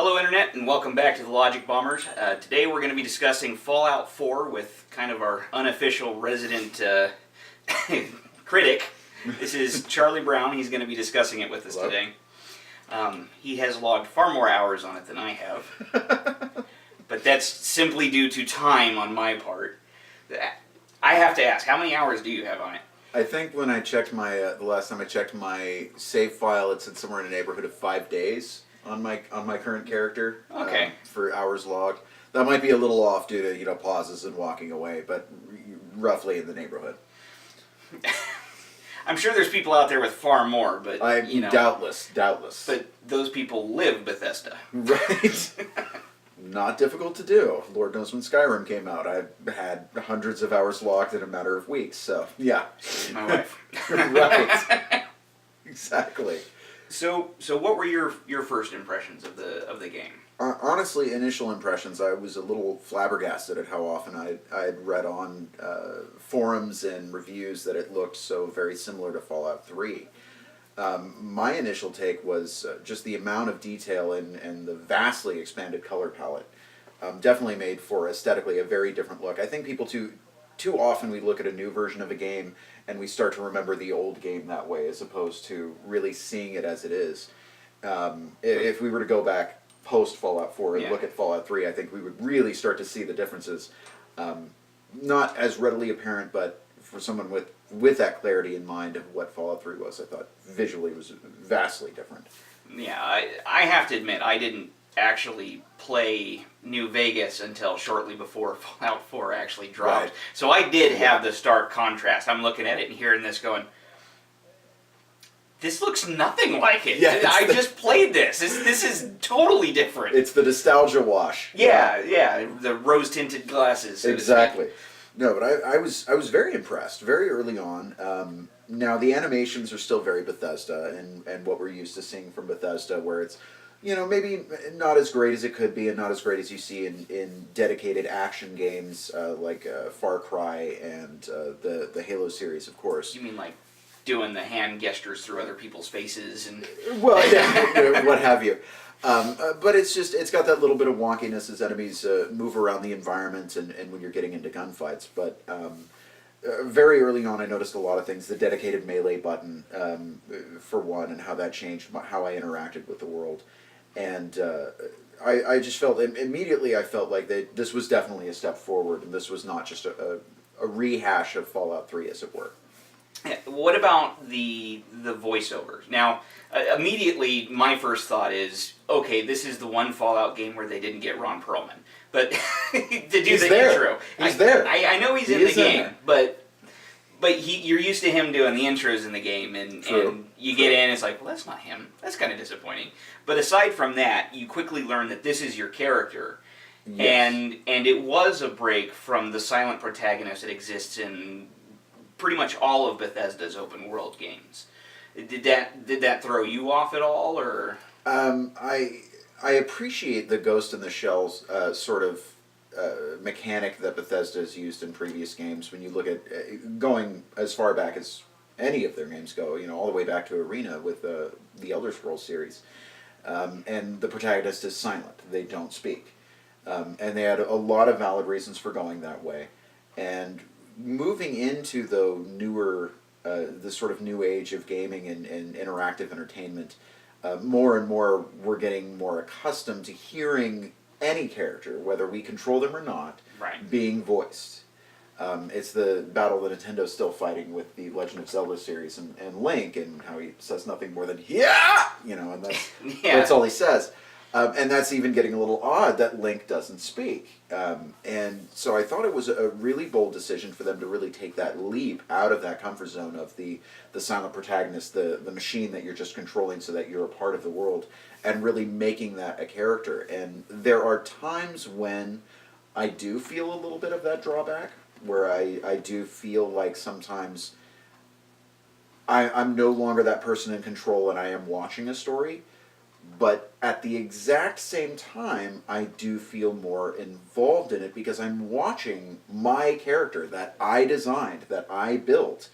Hello Internet and welcome back to the Logic Bombers. Today we're going to be discussing Fallout 4 with kind of our unofficial resident critic. This is Charlie Brown. He's going to be discussing it with us today. He has logged far more hours on it than I have. But that's simply due to time on my part. I have to ask, how many hours do you have on it? I think when I checked my, the last time I checked my save file, it said somewhere in the neighborhood of 5 days on my current character. Okay. For hours logged. That might be a little off due to, pauses and walking away, but roughly in the neighborhood. I'm sure there's people out there with far more, but, Doubtless. But those people live Bethesda. Right. Not difficult to do. Lord knows when Skyrim came out, I had hundreds of hours logged in a matter of weeks, so, yeah. My wife. Right. Exactly. So what were your first impressions of the game? Honestly, initial impressions, I was a little flabbergasted at how often I had read on forums and reviews that it looked so very similar to Fallout 3. My initial take was just the amount of detail and the vastly expanded color palette definitely made for aesthetically a very different look. I think people too often we look at a new version of a game and we start to remember the old game that way as opposed to really seeing it as it is. If we were to go back post Fallout 4 and look at Fallout 3, I think we would really start to see the differences. Not as readily apparent, but for someone with that clarity in mind of what Fallout 3 was, I thought visually was vastly different. Yeah, I have to admit, I didn't actually play New Vegas until shortly before Fallout 4 actually dropped. Right. So I did have the stark contrast. I'm looking at it and hearing this going, this looks nothing like it. Yeah, I just played this. This is totally different. It's the nostalgia wash. Yeah, the rose-tinted glasses. So exactly. No, but I was very impressed very early on. Now the animations are still very Bethesda and what we're used to seeing from Bethesda, where it's maybe not as great as it could be and not as great as you see in dedicated action games like Far Cry and the Halo series, of course. You mean like doing the hand gestures through other people's faces and well, yeah, what have you. But it's got that little bit of wonkiness as enemies move around the environment and when you're getting into gunfights. But very early on, I noticed a lot of things. The dedicated melee button, for one, and how that changed how I interacted with the world. And I just felt, immediately I felt like this was definitely a step forward, and this was not just a rehash of Fallout 3, as it were. What about the voiceovers? Now, immediately my first thought is, okay, this is the one Fallout game where they didn't get Ron Perlman. But to do he's the there. intro, He's there. I know he's in the game, but you're used to him doing the intros in the game, and you get in, it's like, well, that's not him. That's kind of disappointing. But aside from that, you quickly learn that this is your character. Yes. And it was a break from the silent protagonist that exists in pretty much all of Bethesda's open world games. Did that throw you off at all, or? I appreciate the Ghost in the Shell's sort of mechanic that Bethesda has used in previous games. When you look at going as far back as any of their games go, all the way back to Arena with the Elder Scrolls series, and the protagonist is silent; they don't speak, and they had a lot of valid reasons for going that way, and moving into the newer, the sort of new age of gaming and interactive entertainment, more and more we're getting more accustomed to hearing any character, whether we control them or not, being voiced. It's the battle that Nintendo's still fighting with the Legend of Zelda series and Link, and how he says nothing more than, yeah! And that's all he says. And that's even getting a little odd that Link doesn't speak. And so I thought it was a really bold decision for them to really take that leap out of that comfort zone of the silent protagonist, the machine that you're just controlling so that you're a part of the world, and really making that a character. And there are times when I do feel a little bit of that drawback, where I do feel like sometimes I'm no longer that person in control and I am watching a story. But at the exact same time, I do feel more involved in it because I'm watching my character that I designed, that I built,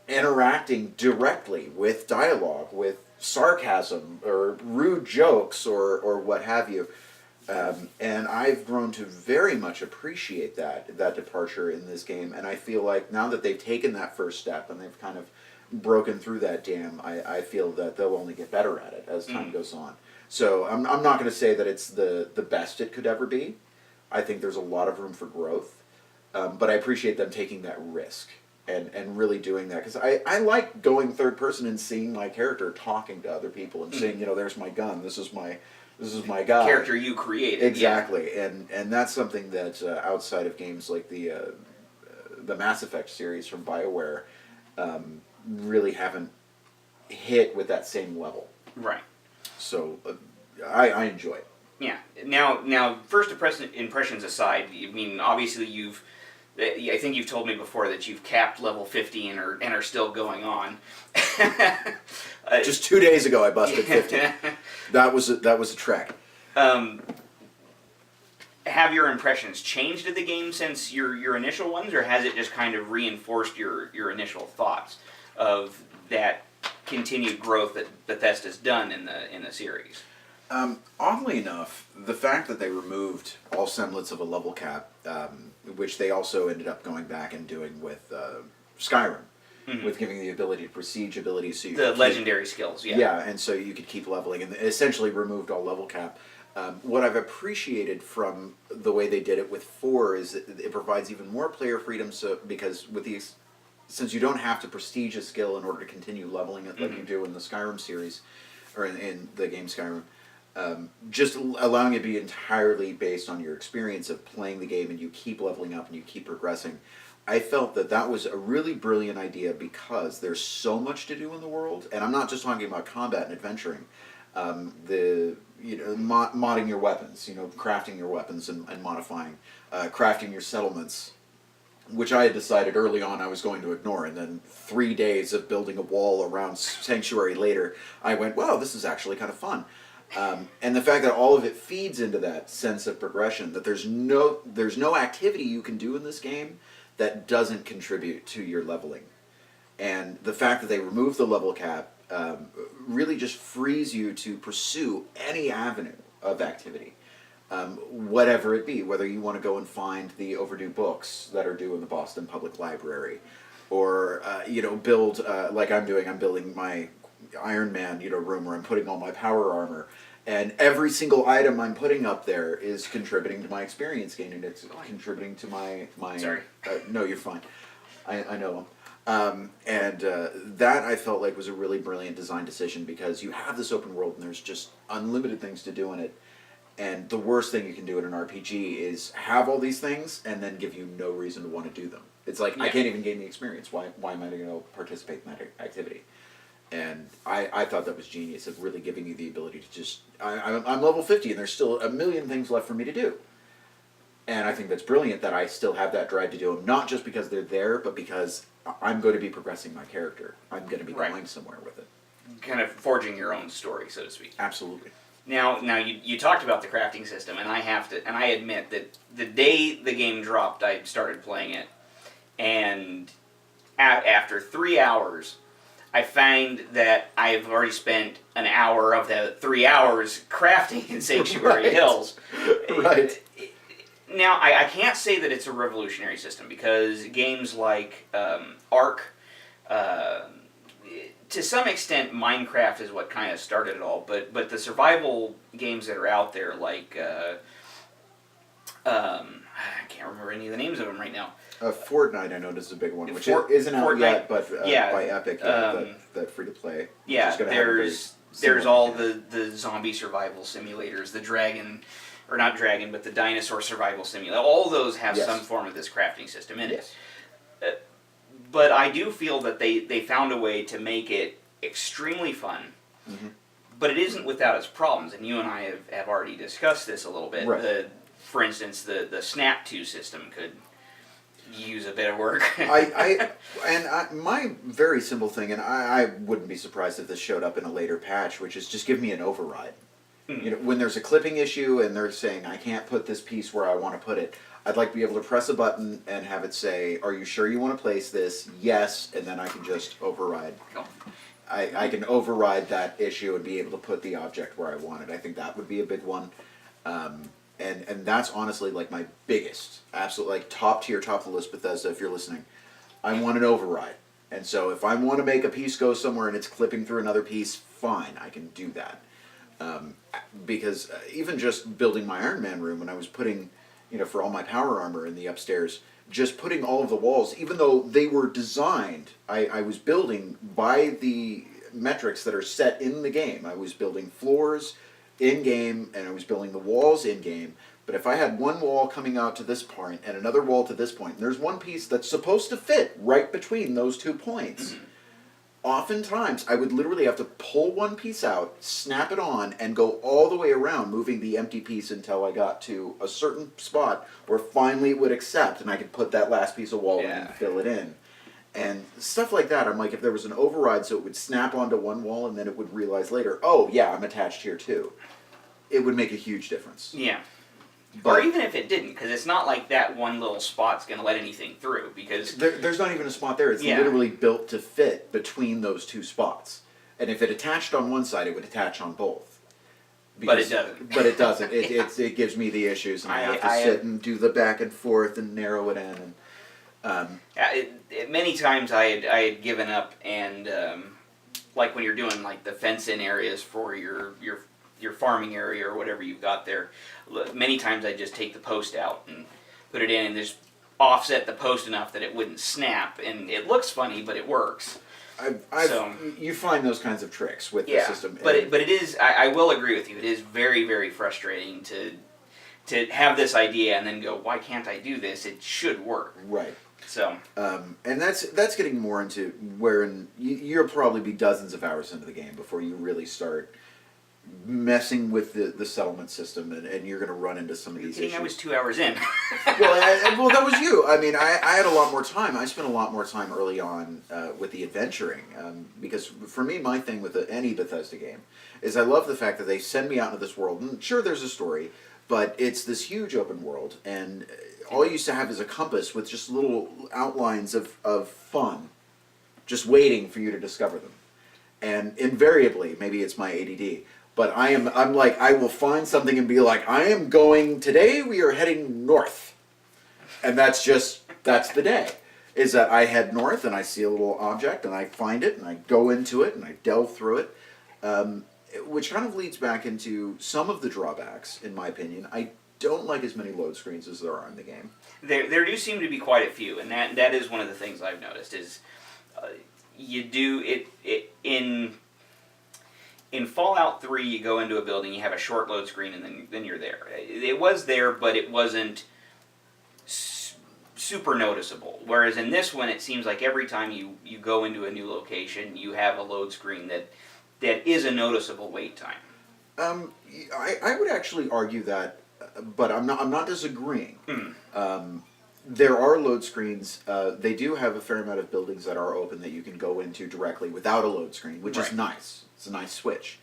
interacting directly with dialogue, with sarcasm or rude jokes or what have you. And I've grown to very much appreciate that departure in this game, and I feel like now that they've taken that first step and they've kind of broken through that dam, I feel that they'll only get better at it as time goes on. So I'm not going to say that it's the best it could ever be. I think there's a lot of room for growth, but I appreciate them taking that risk and really doing that, because I like going third person and seeing my character talking to other people and saying, there's my gun, this is my guy. Character you created. Exactly, and that's something that outside of games like the Mass Effect series from BioWare really haven't hit with that same level. Right. So I enjoy it. Yeah. Now, first impressions aside, I mean, obviously I think you've told me before that you've capped level 50 and are still going on. Just 2 days ago, I busted 50. That was a trek. Have your impressions changed of the game since your initial ones, or has it just kind of reinforced your initial thoughts of that continued growth that Bethesda's done in the series? Oddly enough, the fact that they removed all semblance of a level cap, which they also ended up going back and doing with Skyrim, with giving the ability to prestige abilities, so you the legendary skills, yeah, and so you could keep leveling, and essentially removed all level cap. What I've appreciated from the way they did it with 4 is that it provides even more player freedom. So because since you don't have to prestige a skill in order to continue leveling it like you do in the Skyrim series, or in the game Skyrim. Just allowing it to be entirely based on your experience of playing the game, and you keep leveling up and you keep progressing. I felt that was a really brilliant idea, because there's so much to do in the world, and I'm not just talking about combat and adventuring. Modding your weapons, crafting your weapons and modifying, crafting your settlements, which I had decided early on I was going to ignore, and then 3 days of building a wall around Sanctuary later, I went, wow, this is actually kind of fun. And the fact that all of it feeds into that sense of progression, that there's no activity you can do in this game that doesn't contribute to your leveling. And the fact that they remove the level cap really just frees you to pursue any avenue of activity, whatever it be, whether you want to go and find the overdue books that are due in the Boston Public Library, or build like I'm doing. I'm building my Iron Man room where I'm putting all my power armor, and every single item I'm putting up there is contributing to my experience gain, and it's contributing to my Sorry. No, you're fine. I know them. That I felt like was a really brilliant design decision, because you have this open world and there's just unlimited things to do in it. And the worst thing you can do in an RPG is have all these things and then give you no reason to want to do them. It's like, I can't even gain the experience. Why am I going to participate in that activity? And I thought that was genius, of really giving you the ability to just... I'm level 50 and there's still a million things left for me to do. And I think that's brilliant that I still have that drive to do them, not just because they're there, but because I'm going to be progressing my character. I'm going to be going somewhere with it. Kind of forging your own story, so to speak. Absolutely. Now you talked about the crafting system, and I admit that the day the game dropped, I started playing it, and after 3 hours, I find that I've already spent an hour of the 3 hours crafting in Sanctuary Hills. Right. Now, I can't say that it's a revolutionary system, because games like Ark, to some extent, Minecraft is what kind of started it all, but the survival games that are out there, like, I can't remember any of the names of them right now. Fortnite, I know, is a big one, which isn't out yet, but by Epic, that free-to-play. Yeah, there's all the zombie survival simulators, the dragon... or not dragon, but the dinosaur survival simulator. All those have some form of this crafting system in it. But I do feel that they found a way to make it extremely fun, but it isn't without its problems, and you and I have already discussed this a little bit. Right. For instance, the Snap 2 system could use a bit of work. My very simple thing, and I wouldn't be surprised if this showed up in a later patch, which is just give me an override. When there's a clipping issue and they're saying, I can't put this piece where I want to put it, I'd like to be able to press a button and have it say, are you sure you want to place this? Yes, and then I can just override. Cool. I can override that issue and be able to put the object where I want it. I think that would be a big one. And that's honestly like my biggest, absolute like top tier, top of the list Bethesda, if you're listening. I want an override. And so if I want to make a piece go somewhere and it's clipping through another piece, fine, I can do that. Because even just building my Iron Man room, when I was putting, for all my power armor in the upstairs, just putting all of the walls, even though they were designed, I was building by the metrics that are set in the game. I was building floors in-game, and I was building the walls in-game. But if I had one wall coming out to this point and another wall to this point, and there's one piece that's supposed to fit right between those 2 points, oftentimes I would literally have to pull one piece out, snap it on, and go all the way around, moving the empty piece until I got to a certain spot where finally it would accept, and I could put that last piece of wall in and fill it in. And stuff like that, I'm like, if there was an override so it would snap onto one wall and then it would realize later, oh yeah, I'm attached here too, it would make a huge difference. Yeah. But or even if it didn't, because it's not like that one little spot's going to let anything through, because... there's not even a spot there. It's literally built to fit between those 2 spots. And if it attached on one side, it would attach on both. But it doesn't. But it doesn't. It gives me the issues, and I have to sit and do the back and forth and narrow it in. And, many times I had given up, and like when you're doing like the fence-in areas for your farming area or whatever you've got there, many times I just take the post out and put it in and just offset the post enough that it wouldn't snap, and it looks funny, but it works. You find those kinds of tricks with the system. But it is, I will agree with you, it is very, very frustrating to have this idea and then go, why can't I do this? It should work. Right. So. And that's getting more into wherein you'll probably be dozens of hours into the game before you really start messing with the settlement system, and you're going to run into some of these issues. I was 2 hours in. well, that was you. I mean, I had a lot more time. I spent a lot more time early on with the adventuring, because for me, my thing with any Bethesda game is I love the fact that they send me out into this world, and sure, there's a story, but it's this huge open world, and all you used to have is a compass with just little outlines of fun, just waiting for you to discover them. And invariably, maybe it's my ADD, but I'm like, I will find something and be like, I am going, today we are heading north. And that's the day. Is that I head north and I see a little object and I find it and I go into it and I delve through it. Which kind of leads back into some of the drawbacks, in my opinion. I don't like as many load screens as there are in the game. There do seem to be quite a few, and that is one of the things I've noticed is you do it in Fallout 3. You go into a building, you have a short load screen, and then you're there. It was there, but it wasn't super noticeable. Whereas in this one, it seems like every time you go into a new location, you have a load screen that is a noticeable wait time. I would actually argue that, but I'm not disagreeing. There are load screens. They do have a fair amount of buildings that are open that you can go into directly without a load screen, which is nice. It's a nice switch.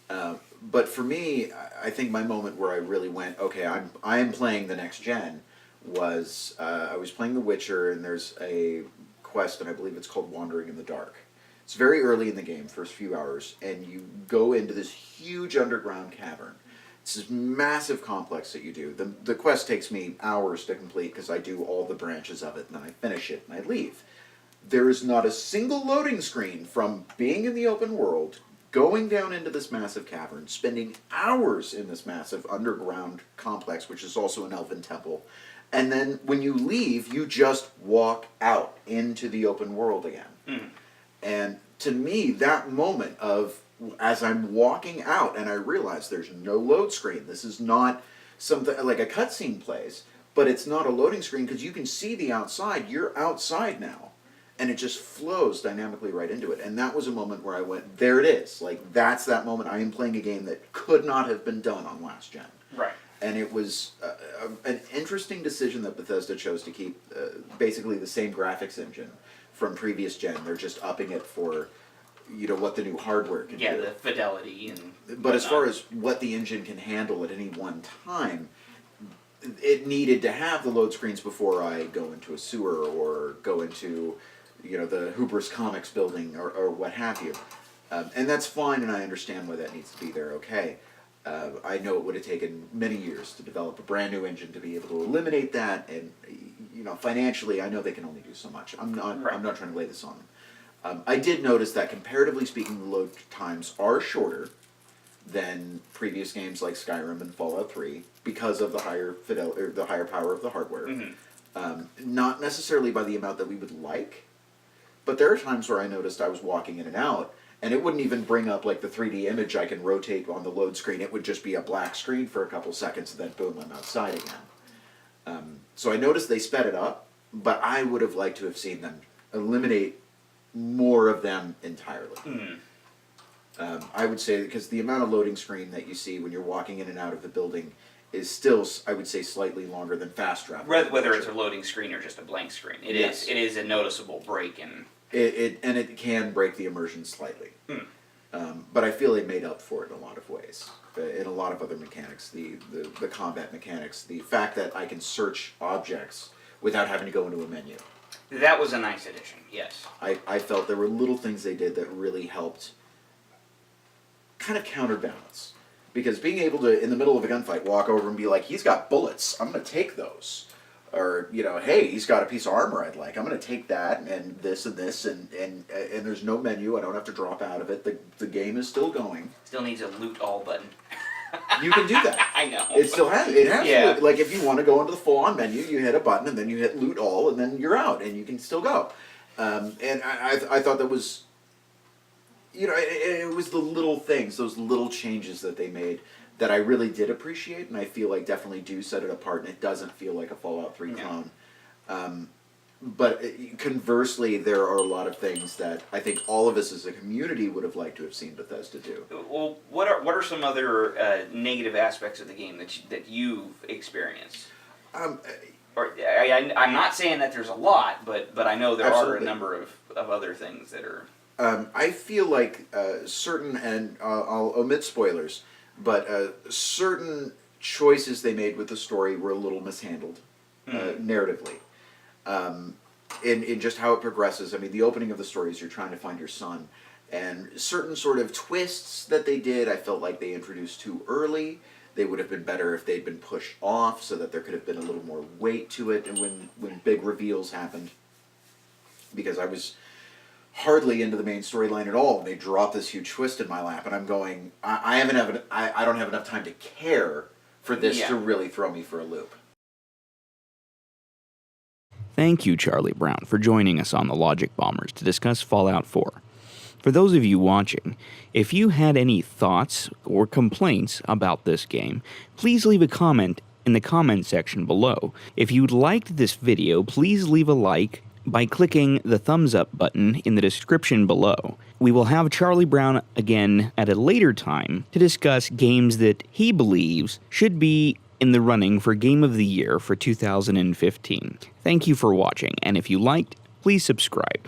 But for me, I think my moment where I really went, okay, I am playing the next gen, was I was playing The Witcher, and there's a quest, and I believe it's called Wandering in the Dark. It's very early in the game, first few hours, and you go into this huge underground cavern. It's this massive complex that you do. The quest takes me hours to complete because I do all the branches of it, and then I finish it, and I leave. There is not a single loading screen from being in the open world, going down into this massive cavern, spending hours in this massive underground complex, which is also an elven temple, and then when you leave, you just walk out into the open world again. And to me, that moment of, as I'm walking out and I realize there's no load screen, this is not something like a cutscene plays, but it's not a loading screen because you can see the outside, you're outside now. And it just flows dynamically right into it. And that was a moment where I went, there it is. Like, that's that moment. I am playing a game that could not have been done on last gen. Right. And it was an interesting decision that Bethesda chose to keep basically the same graphics engine from previous gen. They're just upping it for, what the new hardware can do. Yeah, the fidelity and But whatnot. as far as what the engine can handle at any one time, it needed to have the load screens before I go into a sewer or go into, the Hubris Comics building or what have you. And that's fine, and I understand why that needs to be there. Okay, I know it would have taken many years to develop a brand new engine to be able to eliminate that, and financially, I know they can only do so much. I'm not trying to lay this on them. I did notice that comparatively speaking, the load times are shorter than previous games like Skyrim and Fallout 3 because of the higher the higher power of the hardware. Not necessarily by the amount that we would like, but there are times where I noticed I was walking in and out, and it wouldn't even bring up like the 3D image I can rotate on the load screen. It would just be a black screen for a couple seconds, and then boom, I'm outside again. So I noticed they sped it up, but I would have liked to have seen them eliminate more of them entirely. I would say, because the amount of loading screen that you see when you're walking in and out of the building is still, I would say, slightly longer than fast travel. Whether it's a loading screen or just a blank screen, it is a noticeable break in. It can break the immersion slightly. But I feel they made up for it in a lot of ways. In a lot of other mechanics, the combat mechanics, the fact that I can search objects without having to go into a menu. That was a nice addition, yes. I felt there were little things they did that really helped kind of counterbalance. Because being able to, in the middle of a gunfight, walk over and be like, he's got bullets, I'm going to take those. Or, hey, he's got a piece of armor I'd like, I'm going to take that, and this, and there's no menu, I don't have to drop out of it, the game is still going. Still needs a loot all button. You can do that. I know. It still has, like if you want to go into the full-on menu, you hit a button, and then you hit loot all, and then you're out, and you can still go. And I thought that was, it was the little things, those little changes that they made that I really did appreciate, and I feel like definitely do set it apart, and it doesn't feel like a Fallout 3 clone. But conversely, there are a lot of things that I think all of us as a community would have liked to have seen Bethesda do. Well, what are some other negative aspects of the game that you've experienced? I'm not saying that there's a lot, but I know there are a number of other things that are. I feel like certain, and I'll omit spoilers, but certain choices they made with the story were a little mishandled narratively. In just how it progresses. I mean, the opening of the story is you're trying to find your son, and certain sort of twists that they did, I felt like they introduced too early. They would have been better if they'd been pushed off so that there could have been a little more weight to it and when big reveals happened. Because I was hardly into the main storyline at all, and they dropped this huge twist in my lap, and I'm going, I don't have enough time to care for this to really throw me for a loop. Thank you, Charlie Brown, for joining us on the Logic Bombers to discuss Fallout 4. For those of you watching, if you had any thoughts or complaints about this game, please leave a comment in the comment section below. If you liked this video, please leave a like by clicking the thumbs up button in the description below. We will have Charlie Brown again at a later time to discuss games that he believes should be in the running for Game of the Year for 2015. Thank you for watching, and if you liked, please subscribe.